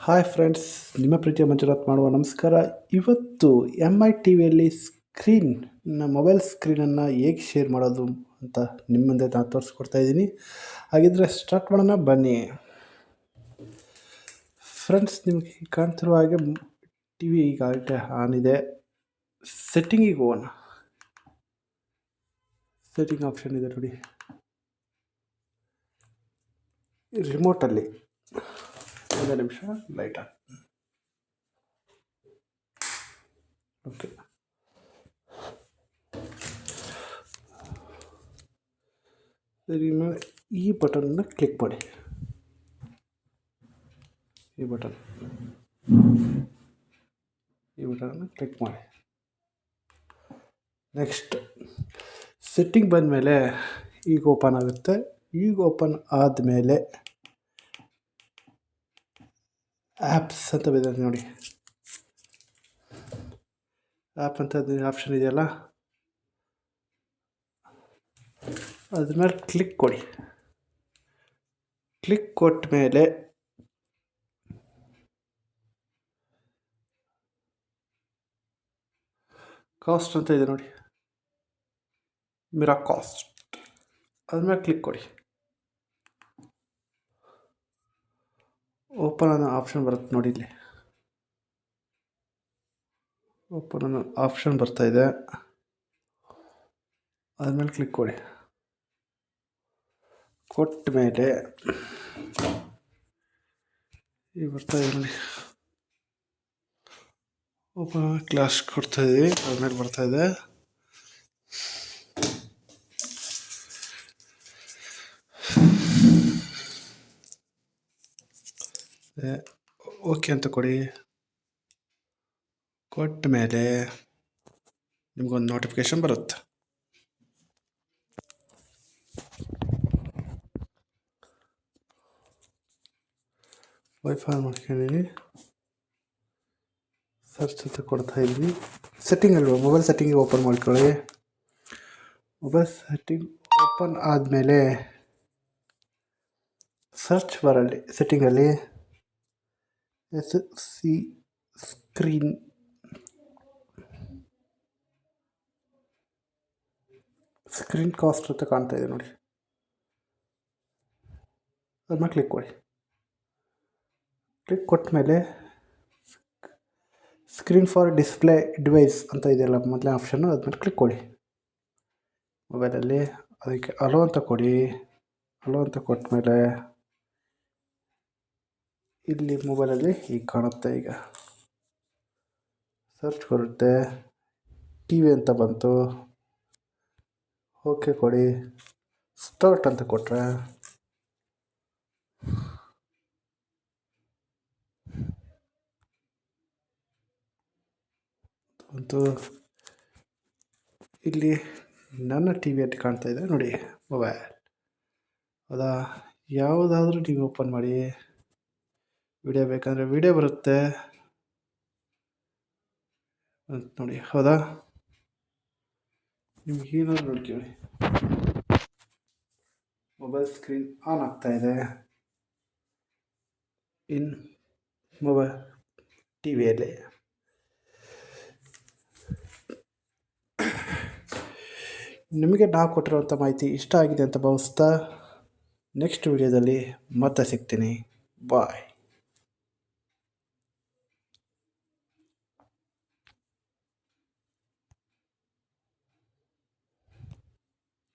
Hi friends, ನಿಮ್ಮ ಪ್ರೀತಿಯ ಮಂಜುನಾಥ್ ಮಾಡುವ ನಮಸ್ಕಾರ. ಇವತ್ತು MI ಟಿ ವಿಯಲ್ಲಿ ಮೊಬೈಲ್ ಸ್ಕ್ರೀನನ್ನು ಹೇಗೆ ಶೇರ್ ಮಾಡೋದು ಅಂತ ನಿಮ್ಮ ಮುಂದೆ ನಾನು ತೋರಿಸ್ಕೊಡ್ತಾ ಇದ್ದೀನಿ. ಹಾಗಿದ್ರೆ ಸ್ಟಾರ್ಟ್ ಮಾಡೋಣ ಬನ್ನಿ. ಫ್ರೆಂಡ್ಸ್, ನಿಮಗೆ ಕಾಣ್ತಿರುವ ಹಾಗೆ ಟಿ ವಿ ಈಗಾಗಲೇ ಆನ್ ಇದೆ. ಸೆಟ್ಟಿಂಗಿಗೆ ಹೋಗೋಣ. ಸೆಟ್ಟಿಂಗ್ ಆಪ್ಷನ್ ಇದೆ ನೋಡಿ, ರಿಮೋಟಲ್ಲಿ. ಒಂದು ನಿಮಿಷ ಲೈಟ್ ಆನ್. ಓಕೆ, ಸರಿ, ಈ ಬಟನ್ನ ಕ್ಲಿಕ್ ಮಾಡಿ. ಈ ಬಟನ್ನ ಕ್ಲಿಕ್ ಮಾಡಿ. ನೆಕ್ಸ್ಟ್ ಸೆಟ್ಟಿಂಗ್ ಬಂದಮೇಲೆ ಈಗ ಓಪನ್ ಆಗುತ್ತೆ. ಈಗ ಓಪನ್ ಆದಮೇಲೆ ಆ್ಯಪ್ಸ್ ಅಂತ ಇದೆ ನೋಡಿ. ಆ್ಯಪ್ ಅಂತ ಆಪ್ಷನ್ ಇದೆಯಲ್ಲ, ಅದ್ರ ಮೇಲೆ ಕ್ಲಿಕ್ ಕೊಡಿ. ಕ್ಲಿಕ್ ಕೊಟ್ಟ ಮೇಲೆ ಕಾಸ್ಟ್ ಅಂತ ಇದೆ ನೋಡಿ, ಮಿರಾ ಕಾಸ್ಟ್, ಅದ್ರ ಮೇಲೆ ಕ್ಲಿಕ್ ಕೊಡಿ. ಓಪನ್ ಅನ್ನೋ ಆಪ್ಷನ್ ಬರುತ್ತೆ ನೋಡಿ. ಇಲ್ಲಿ ಓಪನ್ ಅನ್ನೋ ಆಪ್ಷನ್ ಬರ್ತಾ ಇದೆ, ಅದ್ರ ಮೇಲೆ ಕ್ಲಿಕ್ ಕೊಡಿ. ಕೊಟ್ಟ ಮೇಲೆ ಈಗ ಬರ್ತಾ ಇದೆ ನೋಡಿ, ಓಪನ್ ಕ್ಲಾಸ್ ಕೊಡ್ತಾ ಇದ್ದೀವಿ. ಅದ್ರ ಮೇಲೆ ಬರ್ತಾ ಇದೆ. ಓಕೆ ಅಂತ ಕೊಡಿ. ಕೊಟ್ಟ ಮೇಲೆ ನಿಮಗೊಂದು ನೋಟಿಫಿಕೇಶನ್ ಬರುತ್ತೆ. ವೈಫೈ ಮಾಡ್ಕೊಂಡಿದ್ದೀನಿ, ಸರ್ಚ್ ಅಂತ ಕೊಡ್ತಾ ಇದ್ವಿ. ಸೆಟ್ಟಿಂಗ್ ಅಲ್ವಾ, ಮೊಬೈಲ್ ಸೆಟ್ಟಿಂಗ್ ಓಪನ್ ಮಾಡ್ಕೊಳ್ಳಿ. ಮೊಬೈಲ್ ಸೆಟ್ಟಿಂಗ್ ಓಪನ್ ಆದಮೇಲೆ ಸರ್ಚ್ ಬರಲಿ. ಸೆಟ್ಟಿಂಗಲ್ಲಿ ಸ್ಕ್ರೀನ್ ಕಾಸ್ಟ್ ಅಂತ ಕಾಣ್ತಾ ಇದೆ ನೋಡಿ, ಅದನ್ನ ಕ್ಲಿಕ್ ಕೊಡಿ. ಕ್ಲಿಕ್ ಕೊಟ್ಟ ಮೇಲೆ ಸ್ಕ್ರೀನ್ ಫಾರ್ ಡಿಸ್ಪ್ಲೇ ಡಿವೈಸ್ ಅಂತ ಇದೆಯಲ್ಲ ಮೊದಲನೇ ಆಪ್ಷನ್ನು, ಅದ್ಮೇಲೆ ಕ್ಲಿಕ್ ಕೊಡಿ. ಮೊಬೈಲಲ್ಲಿ ಅದಕ್ಕೆ ಅಲೋ ಅಂತ ಕೊಡಿ. ಅಲೋ ಅಂತ ಕೊಟ್ಟ ಮೇಲೆ ಇಲ್ಲಿ ಮೊಬೈಲಲ್ಲಿ ಈಗ ಕಾಣುತ್ತೆ. ಈಗ ಸರ್ಚ್ ಬರುತ್ತೆ, ಟಿ ವಿ ಅಂತ ಬಂತು. ಓಕೆ ಕೊಡಿ. ಸ್ಟಾರ್ಟ್ ಅಂತ ಕೊಟ್ಟರೆ ಬಂತು. ಇಲ್ಲಿ ನನ್ನ ಟಿ ವಿಯಲ್ಲಿ ಕಾಣ್ತಾ ಇದೆ ನೋಡಿ ಮೊಬೈಲ್. ಹೌದಾ, ಯಾವುದಾದ್ರೂ ಟಿ ವಿ ಓಪನ್ ಮಾಡಿ. ವಿಡಿಯೋ ಬೇಕಂದರೆ ವಿಡಿಯೋ ಬರುತ್ತೆ ನೋಡಿ. ಹೌದಾ, ನಿಮ್ಗೆ ಏನಾದ್ರು ನೋಡ್ಕೊಳ್ಳಿ. ಮೊಬೈಲ್ ಸ್ಕ್ರೀನ್ ಆನ್ ಆಗ್ತಾ ಇದೆ ಇನ್ ಮೊಬೈಲ್ ಟಿ ವಿಯಲ್ಲಿ. ನಿಮಗೆ ನಾವು ಕೊಟ್ಟಿರುವಂಥ ಮಾಹಿತಿ ಇಷ್ಟ ಆಗಿದೆ ಅಂತ ಭಾವಿಸ್ತಾ ನೆಕ್ಸ್ಟ್ ವಿಡಿಯೋದಲ್ಲಿ ಮತ್ತೆ ಸಿಗ್ತೀನಿ. ಬಾಯ್.